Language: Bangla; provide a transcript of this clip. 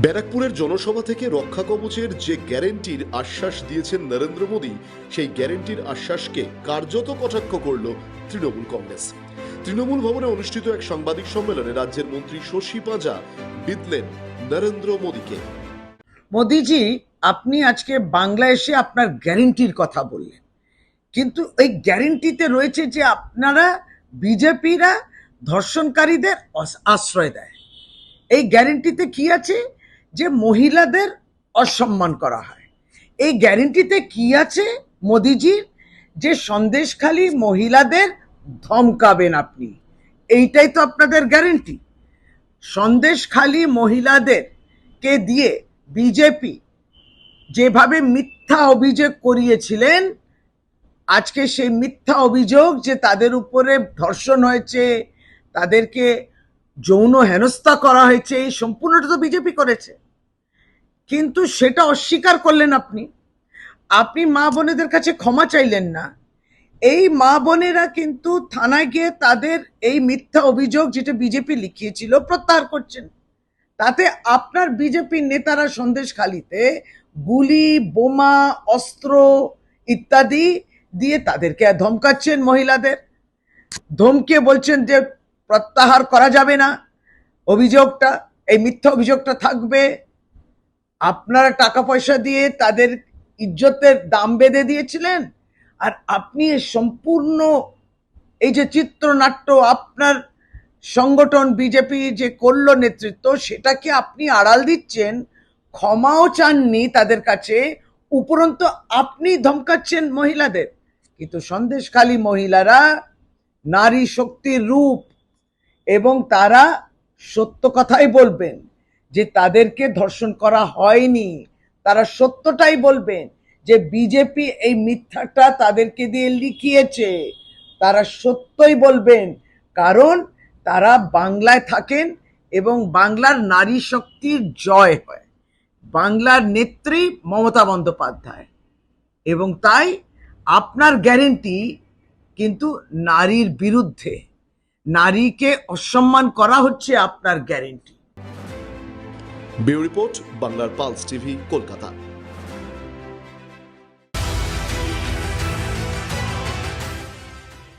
ব্যারাকপুরের জনসভা থেকে রক্ষা কবচের যে গ্যারেন্টির আশ্বাস দিয়েছেন নরেন্দ্র মোদী, সেই গ্যারেন্টির আশ্বাসকে কার্যত কটাক্ষ করল তৃণমূল কংগ্রেস। তৃণমূল ভবনে অনুষ্ঠিত এক সাংবাদিক সম্মেলনে রাজ্যের মন্ত্রী শশী পাঁজা বিদলেন নরেন্দ্র মোদীকে। মোদিজি, আপনি আজকে বাংলা এসে আপনার গ্যারেন্টির কথা বললেন, কিন্তু এই গ্যারেন্টিতে রয়েছে যে আপনারা বিজেপিরা ধর্ষণকারীদের আশ্রয় দেয়। এই গ্যারেন্টিতে কি আছে? যে মহিলাদের অসম্মান করা হয়। এই গ্যারেন্টিতে কি আছে মোদিজির? যে সন্দেশখালী মহিলাদের ধমকাবেন আপনি। এইটাই তো আপনাদের গ্যারেন্টি। সন্দেশখালী মহিলাদের কে দিয়ে বিজেপি যেভাবে মিথ্যা অভিযোগ করিয়েছিলেন, আজকে সেই মিথ্যা অভিযোগ যে তাদের উপরে ধর্ষণ হয়েছে, তাদেরকে যৌন হেনস্থা করা হয়েছে, এই সম্পূর্ণটা তো বিজেপি করেছে, কিন্তু সেটা অস্বীকার করলেন আপনি। আপনি মা বোনেদের কাছে ক্ষমা চাইলেন না। এই মা বোনেরা কিন্তু থানায় গিয়ে তাদের এই মিথ্যা অভিযোগ যেটা বিজেপি লিখিয়েছিল প্রত্যাহার করছেন। তাতে আপনার বিজেপির নেতারা সন্দেশখালীতে গুলি, বোমা, অস্ত্র ইত্যাদি দিয়ে তাদেরকে ধমকাচ্ছেন। মহিলাদের ধমকে বলছেন যে প্রত্যাহার করা যাবে না, অভিযোগটা, এই মিথ্যা অভিযোগটা থাকবে। আপনারা টাকা পয়সা দিয়ে তাদের ইজ্জতের দাম বেঁধে দিয়েছিলেন, আর আপনি সম্পূর্ণ এই যে চিত্রনাট্য আপনার সংগঠন বিজেপি যে করলো নেতৃত্ব, সেটাকে আপনি আড়াল দিচ্ছেন, ক্ষমাও চাননি তাদের কাছে, উপরন্তু আপনি ধমকাচ্ছেন মহিলাদের। কিন্তু সন্দেশখালী মহিলারা নারী শক্তির রূপ, এবং তারা সত্য কথাই বলবেন যে তাদেরকে ধর্ষণ করা হয়নি। তারা সত্যটাই বলবেন যে বিজেপি এই মিথ্যাটা তাদেরকে দিয়ে লিখিয়েছে। তারা সত্যই বলবেন, কারণ তারা বাংলায় থাকেন এবং বাংলার নারী শক্তির জয় হয়, বাংলার নেত্রী মমতা বন্দ্যোপাধ্যায়। এবং তাই আপনার গ্যারেন্টি কিন্তু নারীর বিরুদ্ধে, নারীকে অসম্মান করা হচ্ছে আপনার গ্যারেন্টি। ব্যুরো রিপোর্ট, বাংলার পালস টিভি, কলকাতা।